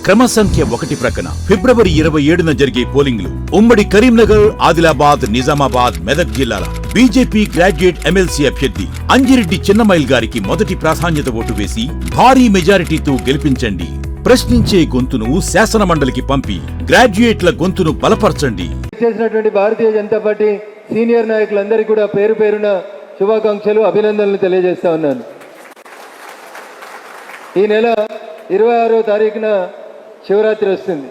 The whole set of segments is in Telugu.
క్రమ సంఖ్య 1 ప్రక్కన ఫిబ్రవరి 27న జరిగే పోలింగ్ లో ఉమ్మడి కరీంనగర్, ఆదిలాబాద్, నిజామాబాద్, మెదక్ జిల్లాల బీజేపీ గ్రాడ్యుయేట్ ఎమ్మెల్సీ అభ్యర్థి అంజిరెడ్డి చిన్నమైల్ గారికి మొదటి ప్రాధాన్యత ఓటు వేసి భారీ మెజారిటీతో గెలిపించండి. ప్రశ్నించే గొంతును శాసన మండలికి పంపి గ్రాడ్యుయేట్ల గొంతును బలపరచండి. చేసినటువంటి భారతీయ జనతా పార్టీ సీనియర్ నాయకులందరికీ కూడా పేరు పేరున శుభాకాంక్షలు, అభినందనలు తెలియజేస్తా ఉన్నాను. ఈ నెల 26వ తారీఖున శివరాత్రి వస్తుంది.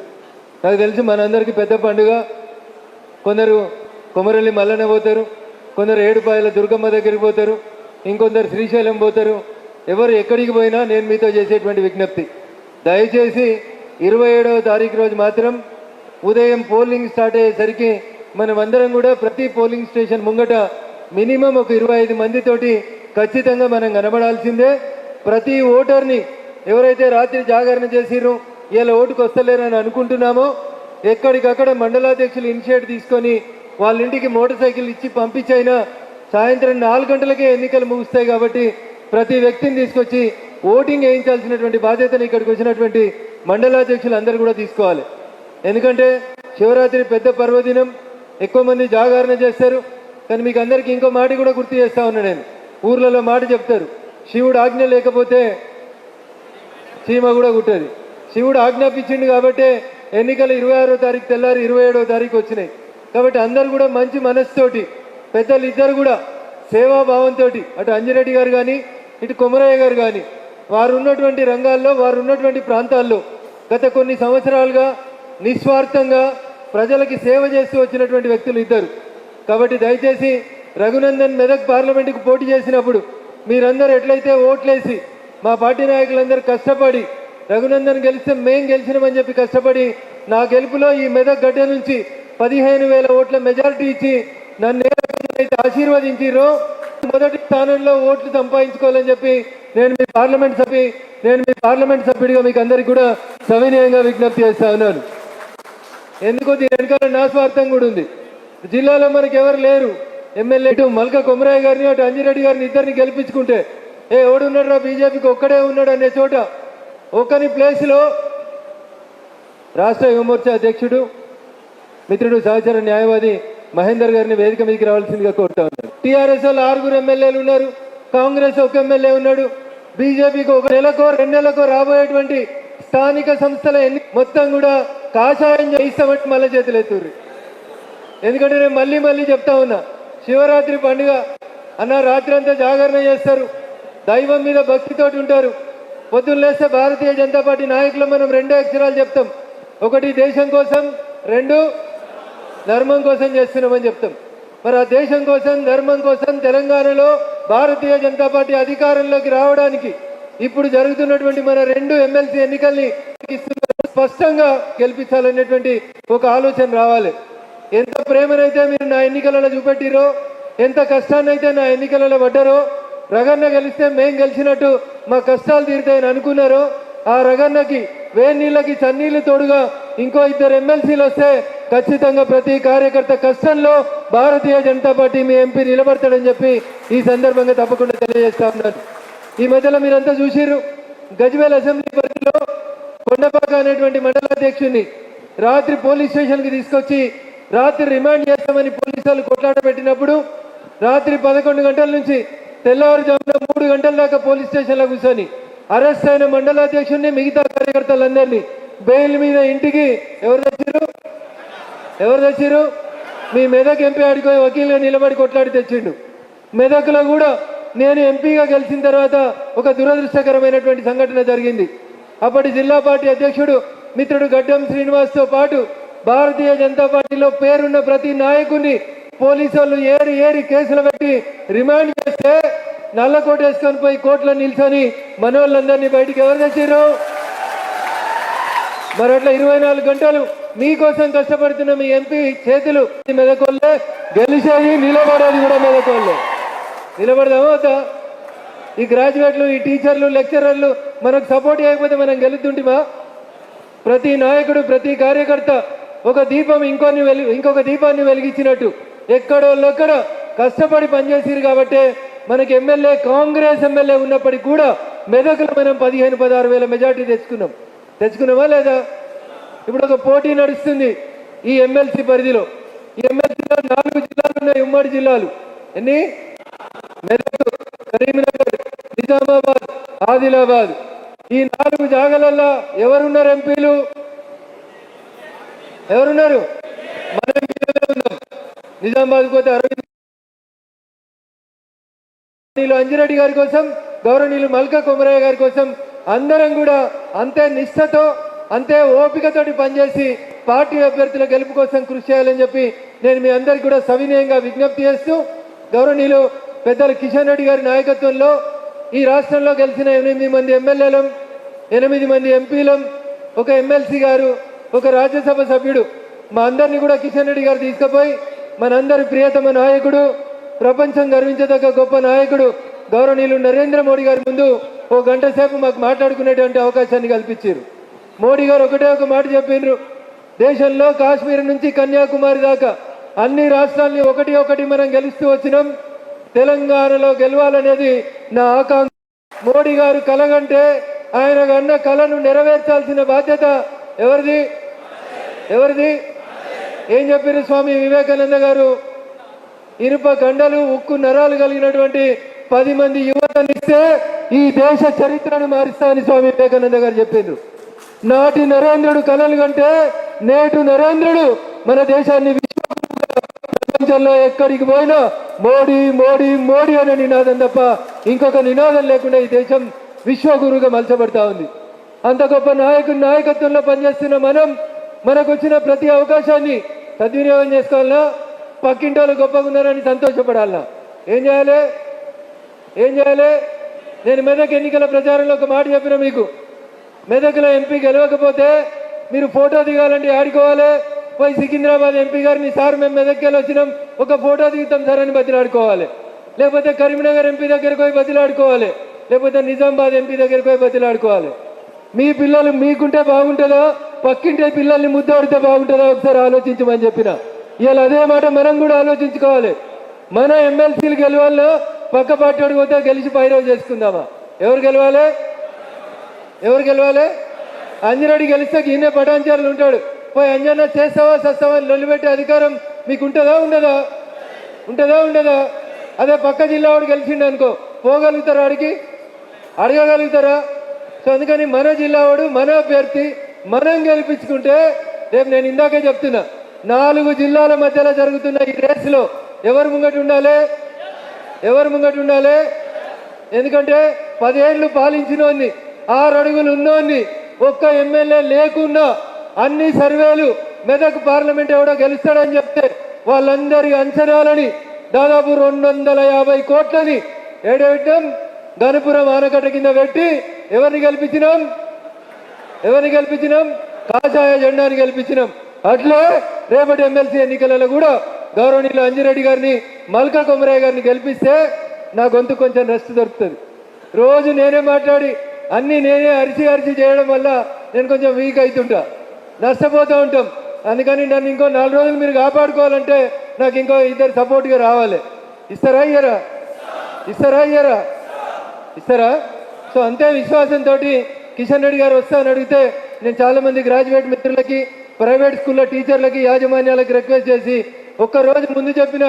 నాకు తెలిసి మనందరికీ పెద్ద పండుగ. కొందరు కొమరల్లి మల్లన్న పోతారు, కొందరు ఏడుపాయల దుర్గమ్మ దగ్గరికి పోతారు, ఇంకొందరు శ్రీశైలం పోతారు. ఎవరు ఎక్కడికి పోయినా నేను మీతో చేసేటువంటి విజ్ఞప్తి, దయచేసి 27వ తారీఖు రోజు మాత్రం ఉదయం పోలింగ్ స్టార్ట్ అయ్యేసరికి మనమందరం కూడా ప్రతి పోలింగ్ స్టేషన్ ముంగట మినిమం ఒక 25 మందితోటి ఖచ్చితంగా మనం కనబడాల్సిందే. ప్రతి ఓటర్ని ఎవరైతే రాత్రి జాగరణ చేసిరో ఇలా ఓటుకు వస్తలేరని అనుకుంటున్నామో ఎక్కడికక్కడ మండలాధ్యక్షులు ఇనిషియేట్ తీసుకొని వాళ్ళ ఇంటికి మోటార్ సైకిల్ ఇచ్చి పంపించైనా సాయంత్రం 4 గంటలకే ఎన్నికలు ముగుస్తాయి. కాబట్టి ప్రతి వ్యక్తిని తీసుకొచ్చి ఓటింగ్ వేయించాల్సినటువంటి బాధ్యతను ఇక్కడికి వచ్చినటువంటి మండలాధ్యక్షులు అందరూ కూడా తీసుకోవాలి. ఎందుకంటే శివరాత్రి పెద్ద పర్వదినం, ఎక్కువ మంది జాగరణ చేస్తారు. కానీ మీకు అందరికీ ఇంకో మాట కూడా గుర్తు చేస్తా ఉన్నా నేను. ఊర్లలో మాట చెప్తారు, శివుడు ఆజ్ఞ లేకపోతే చీమ కూడా కుట్టది. శివుడు ఆజ్ఞాపించిండు కాబట్టి ఎన్నికలు 26వ తారీఖు తెల్లారి 27వ తారీఖు వచ్చినాయి. కాబట్టి అందరు కూడా మంచి మనసుతోటి, పెద్దలు ఇద్దరు కూడా సేవాభావంతో, అటు అంజిరెడ్డి గారు కానీ ఇటు కొమరయ్య గారు కానీ వారు ఉన్నటువంటి రంగాల్లో, వారు ఉన్నటువంటి ప్రాంతాల్లో గత కొన్ని సంవత్సరాలుగా నిస్వార్థంగా ప్రజలకి సేవ చేస్తూ వచ్చినటువంటి వ్యక్తులు ఇద్దరు. కాబట్టి దయచేసి రఘునందన్ మెదక్ పార్లమెంటుకు పోటీ చేసినప్పుడు మీరందరూ ఎట్లయితే ఓట్లేసి మా పార్టీ నాయకులందరూ కష్టపడి రఘునందన్ గెలిస్తే మేం గెలిచినామని చెప్పి కష్టపడి నా గెలుపులో ఈ మెదక్ గడ్డ నుంచి 15,000 ఓట్ల మెజారిటీ ఇచ్చి నన్ను అయితే ఆశీర్వదించిరో మొదటి స్థానంలో ఓట్లు సంపాదించుకోవాలని చెప్పి నేను మీ పార్లమెంట్ సభ్యుడిగా మీకు అందరికీ కూడా సవినయంగా విజ్ఞప్తి చేస్తా ఉన్నాను. ఎందుకో దీని వెనకాల నా స్వార్థం కూడా ఉంది. జిల్లాలో మనకి ఎవరు లేరు. ఎమ్మెల్యే ఇటు మల్క కొమరయ్య గారిని, అటు అంజిరెడ్డి గారిని ఇద్దరిని గెలిపించుకుంటే ఎవడున్నాడు బీజేపీకి ఒక్కడే ఉన్నాడు అనే చోట ఒకని ప్లేస్లో రాష్ట్ర యువమోర్చా అధ్యక్షుడు మిత్రుడు సహచర న్యాయవాది మహేందర్ గారిని వేదిక మీదకి రావాల్సిందిగా కోరుతా ఉన్నాడు. టీఆర్ఎస్ వాళ్ళు 6 ఎమ్మెల్యేలు ఉన్నారు, కాంగ్రెస్ 1 ఎమ్మెల్యే ఉన్నాడు, బీజేపీకి 1 నెలకో 2 నెలకో రాబోయేటువంటి స్థానిక సంస్థల మొత్తం కూడా కాషాయం చేయిస్తామంటే మళ్ళీ చేతులు ఎత్తుర్రి. ఎందుకంటే నేను మళ్ళీ చెప్తా ఉన్నా, శివరాత్రి పండుగ అన్న రాత్రి అంతా జాగరణ చేస్తారు, దైవం మీద భక్తితోటి ఉంటారు. పొద్దున్న లేస్తే భారతీయ జనతా పార్టీ నాయకులు మనం 2 అక్షరాలు చెప్తాం. 1 దేశం కోసం, 2 ధర్మం కోసం చేస్తున్నామని చెప్తాం. మరి ఆ దేశం కోసం, ధర్మం కోసం తెలంగాణలో భారతీయ జనతా పార్టీ అధికారంలోకి రావడానికి ఇప్పుడు జరుగుతున్నటువంటి మన 2 ఎమ్మెల్సీ ఎన్నికల్ని స్పష్టంగా గెలిపించాలనేటువంటి ఒక ఆలోచన రావాలి. ఎంత ప్రేమనైతే మీరు నా ఎన్నికలలో చూపెట్టిరో, ఎంత కష్టాన్నైతే నా ఎన్నికలలో పడ్డారో, రగన్న గెలిస్తే మేం గెలిచినట్టు మా కష్టాలు తీరుతాయని అనుకున్నారో, ఆ రగన్నకి వేడి నీళ్ళకి చన్నీళ్లు తోడుగా ఇంకో 2 ఎమ్మెల్సీలు వస్తే ఖచ్చితంగా ప్రతి కార్యకర్త కష్టంలో భారతీయ జనతా పార్టీ మీ ఎంపీ నిలబడతాడని చెప్పి ఈ సందర్భంగా తప్పకుండా తెలియజేస్తా ఉన్నాను. ఈ మధ్యలో మీరంతా చూసిర్రు, గజ్వేల్ అసెంబ్లీ పరిధిలో కొండపాక అనేటువంటి మండలాధ్యక్షుడిని రాత్రి పోలీస్ స్టేషన్కి తీసుకొచ్చి రాత్రి రిమాండ్ చేస్తామని పోలీసులు కొట్లాట పెట్టినప్పుడు రాత్రి 11 గంటల నుంచి తెల్లవారుజామున 3 గంటల దాకా పోలీస్ స్టేషన్లో కూర్చొని అరెస్ట్ అయిన మండలాధ్యక్షుడిని, మిగతా కార్యకర్తలందరినీ బెయిల్ మీద ఇంటికి ఎవరు తెచ్చిరు? మీ మెదక్ ఎంపీ ఆడిపోయి వకీలుగా నిలబడి కొట్లాడి తెచ్చిండు. మెదక్లో కూడా నేను ఎంపీగా గెలిచిన తర్వాత ఒక దురదృష్టకరమైనటువంటి సంఘటన జరిగింది. అప్పటి జిల్లా పార్టీ అధ్యక్షుడు మిత్రుడు గడ్డం శ్రీనివాస్తో పాటు భారతీయ జనతా పార్టీలో పేరున్న ప్రతి నాయకుడిని పోలీసు వాళ్ళు ఏరి కేసులు పెట్టి రిమాండ్ చేస్తే నల్లకోట వేసుకొని పోయి కోర్టులో నిల్చొని మనోళ్ళందరినీ బయటికి ఎవరు తెచ్చిర్రు? మరి అట్లా 24 గంటలు మీకోసం కష్టపడుతున్న మీ ఎంపీ చేతులు మెదకోళ్ళే, గెలిచేది నిలబడేది కూడా మెదకోళ్ళే. నిలబడదామా? ఈ గ్రాడ్యుయేట్లు, ఈ టీచర్లు, లెక్చరర్లు మనకు సపోర్ట్ చేయకపోతే మనం గెలుతుంటిమా? ప్రతి నాయకుడు, ప్రతి కార్యకర్త ఒక దీపం ఇంకొక దీపాన్ని వెలిగించినట్టు ఎక్కడోళ్ళెక్కడ కష్టపడి పనిచేసిరు. కాబట్టి మనకి ఎమ్మెల్యే, కాంగ్రెస్ ఎమ్మెల్యే ఉన్నప్పటికీ కూడా మెదక్లో మనం 15-16 వేల మెజార్టీ తెచ్చుకున్నాం. తెచ్చుకున్నామా లేదా? ఇప్పుడు ఒక పోటీ నడుస్తుంది ఈ ఎమ్మెల్సీ పరిధిలో. ఈ ఎమ్మెల్సీలో 4 జిల్లాలు ఉన్నాయి, ఉమ్మడి జిల్లాలు. ఎన్ని? మెదక్, కరీంనగర్, నిజామాబాద్, ఆదిలాబాద్. ఈ 4 జాగాలల్లో ఎవరున్నారు ఎంపీలు? ఎవరున్నారు? మన ఎంపీలనే ఉన్నాం. నిజామాబాద్ పోతే అరవింద్ అంజిరెడ్డి గారి కోసం, గౌరవనీయులు మల్కా కొమరయ్య గారి కోసం అందరం కూడా అంతే నిష్ఠతో అంతే ఓపికతోటి పనిచేసి పార్టీ అభ్యర్థుల గెలుపు కోసం కృషి చేయాలని చెప్పి నేను మీ అందరికీ కూడా సవినయంగా విజ్ఞప్తి చేస్తూ, గౌరవనీయులు పెద్దలు కిషన్ రెడ్డి గారి నాయకత్వంలో ఈ రాష్ట్రంలో గెలిచిన 8 మంది ఎమ్మెల్యేలం, 8 మంది ఎంపీలం, ఒక ఎమ్మెల్సీ గారు, ఒక రాజ్యసభ సభ్యుడు, మా అందరినీ కూడా కిషన్ రెడ్డి గారు తీసుకుపోయి మనందరి ప్రియతమ నాయకుడు, ప్రపంచం గర్వించదగ్గ గొప్ప నాయకుడు గౌరవనీయులు నరేంద్ర మోడీ గారి ముందు 1 గంట సేపు మాకు మాట్లాడుకునేటువంటి అవకాశాన్ని కల్పించారు. మోడీ గారు ఒకటే ఒక మాట చెప్పిండ్రు, దేశంలో కాశ్మీర్ నుంచి కన్యాకుమారి దాకా అన్ని రాష్ట్రాల్ని ఒకటి మనం గెలుస్తూ వచ్చినాం, తెలంగాణలో గెలవాలనేది నా ఆకాంక్ష. మోడీ గారు కలగంటే ఆయన అన్న కళను నెరవేర్చాల్సిన బాధ్యత ఎవరిది? ఎవరిది? ఏం చెప్పారు స్వామి వివేకానంద గారు? ఇనుప గండలు, ఉక్కు నరాలు కలిగినటువంటి 10 మంది యువతనిస్తే ఈ దేశ చరిత్రను మారుస్తామని స్వామి వివేకానంద గారు చెప్పారు. నాటి నరేంద్రుడు కలలు కంటే నేటు నరేంద్రుడు మన దేశాన్ని ప్రపంచంలో ఎక్కడికి పోయినా మోడీ మోడీ మోడీ అనే నినాదం తప్ప ఇంకొక నినాదం లేకుండా ఈ దేశం విశ్వగురుగా మలచబడతా ఉంది. అంత గొప్ప నాయకత్వంలో పనిచేస్తున్న మనకు వచ్చిన ప్రతి అవకాశాన్ని సద్వినియోగం చేసుకోవాలన్నా, పక్కింటి వాళ్ళు గొప్పగా ఉన్నారని సంతోషపడాలన్నా ఏం చేయాలి? నేను మెదక్ ఎన్నికల ప్రచారంలో ఒక మాట చెప్పిన మీకు, మెదక్లో ఎంపీ గెలవకపోతే మీరు ఫోటో దిగాలంటే ఆడుకోవాలి, పోయి సికింద్రాబాద్ ఎంపీ గారిని సార్ మేము మెదక్కి వచ్చినాం ఒక ఫోటో దిగుతాం సార్ అని బతిలాడుకోవాలి, లేకపోతే కరీంనగర్ ఎంపీ దగ్గరికి పోయి బతిలాడుకోవాలి, లేకపోతే నిజామాబాద్ ఎంపీ దగ్గరికి పోయి బతిలాడుకోవాలి. మీ పిల్లలు మీకుంటే బాగుంటుందా, పక్కింటే పిల్లల్ని ముద్దాడితే బాగుంటుందా ఒకసారి ఆలోచించమని చెప్పిన. ఇవాళ అదే మాట మనం కూడా ఆలోచించుకోవాలి. మన ఎమ్మెల్సీలు గెలవాలో పక్క పార్టీ పోతే గెలిచి పైరవ్ చేసుకుందామా? ఎవరు గెలవాలి? అంజరెడ్డి గెలిస్తే ఈయనే పటాంచారులు ఉంటాడు, పోయి అంజన్న చేస్తావా సస్తావా అని లొల్లిపెట్టే అధికారం మీకు ఉంటుందా ఉండదా? అదే పక్క జిల్లా వాడు గెలిచిండు అనుకో, పోగలుగుతారా? అడగగలుగుతారా? సో అందుకని మన జిల్లా వాడు, మన అభ్యర్థి మనం గెలిపించుకుంటే రేపు నేను ఇందాకే చెప్తున్నా, 4 జిల్లాల మధ్యలో జరుగుతున్న ఈ రేసులో ఎవరు ముంగట ఉండాలి? ఎందుకంటే 10 ఏళ్ళు పాలించినోన్ని, 6 అడుగులు ఉన్నోన్ని, ఒక్క ఎమ్మెల్యే లేకున్నా అన్ని సర్వేలు మెదక్ పార్లమెంట్ ఎవడో గెలుస్తాడని చెప్తే వాళ్ళందరి అంచనాలని దాదాపు 250 కోట్లని ఏడేయటం గణపురం ఆనకట్ట కింద పెట్టి ఎవరిని గెలిపించినాం? కాషాయ జెండాని గెలిపించినాం. అట్లే రేపటి ఎమ్మెల్సీ ఎన్నికలలో కూడా గౌరవనీయులు అంజిరెడ్డి గారిని, మల్కా కొమరయ్య గారిని గెలిపిస్తే నా గొంతు కొంచెం రెస్ట్ దొరుకుతుంది. రోజు నేనే మాట్లాడి అన్నీ నేనే అరిచి చేయడం వల్ల నేను కొంచెం వీక్ అవుతుంటా, నష్టపోతూ ఉంటాం. అందుకని నన్ను ఇంకో 4 రోజులు మీరు కాపాడుకోవాలంటే నాకు ఇంకో 2 సపోర్ట్గా రావాలి. ఇస్తారా ఇయ్యరా? సో అంతే విశ్వాసంతో కిషన్ రెడ్డి గారు వస్తానని అడిగితే నేను చాలామంది గ్రాడ్యుయేట్ మిత్రులకి, ప్రైవేట్ స్కూల్లో టీచర్లకి, యాజమాన్యాలకు రిక్వెస్ట్ చేసి ఒక్కరోజు ముందు చెప్పిన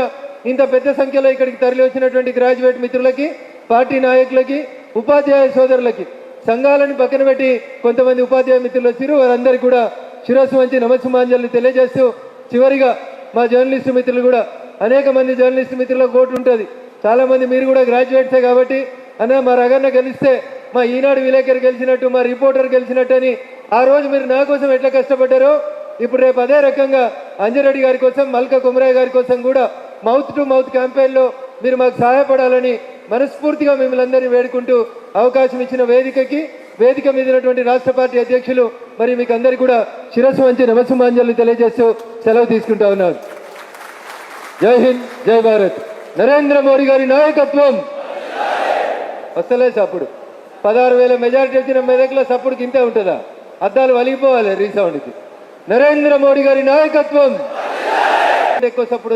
ఇంత పెద్ద సంఖ్యలో ఇక్కడికి తరలి వచ్చినటువంటి గ్రాడ్యుయేట్ మిత్రులకి, పార్టీ నాయకులకి, ఉపాధ్యాయ సోదరులకి, సంఘాలను పక్కన పెట్టి కొంతమంది ఉపాధ్యాయ మిత్రులు వచ్చారు, వారందరికీ కూడా శిరస్సు వంచి నమస్సుమాంజలి తెలియజేస్తూ, చివరిగా మా జర్నలిస్టు మిత్రులు కూడా, అనేక మంది జర్నలిస్టు మిత్రులకు ఓటు ఉంటుంది, చాలా మంది మీరు కూడా గ్రాడ్యుయేట్సే కాబట్టి అన్న మా రగన్న గెలిస్తే మా ఈనాడు విలేకరు గెలిచినట్టు, మా రిపోర్టర్ గెలిచినట్టు అని ఆ రోజు మీరు నా కోసం ఎట్లా కష్టపడ్డారో ఇప్పుడు రేపు అదే రకంగా అంజిరెడ్డి గారి కోసం, మల్కా కొమరయ్య గారి కోసం కూడా మౌత్ టు మౌత్ క్యాంపెయిన్లో మీరు మాకు సహాయపడాలని మనస్ఫూర్తిగా మిమ్మల్ని అందరినీ వేడుకుంటూ అవకాశం ఇచ్చిన వేదిక మీద ఉన్నటువంటి రాష్ట్ర పార్టీ అధ్యక్షులు మరి మీకు అందరికీ కూడా శిరస్సు వంచి నమస్సుమాంజలి తెలియజేస్తూ సెలవు తీసుకుంటా ఉన్నారు. జై హింద్, జై భారత్. నరేంద్ర మోడీ గారి నాయకత్వం. వస్తలే సప్పుడు 16,000 మెజారిటీ వచ్చిన మెదక్లో సప్పుడుకి ఇంతే ఉంటుందా? అద్దాలు వలిగిపోవాలి రీసౌండ్కి. నరేంద్ర మోడీ గారి నాయకత్వం. ఎక్కువ సప్పుడు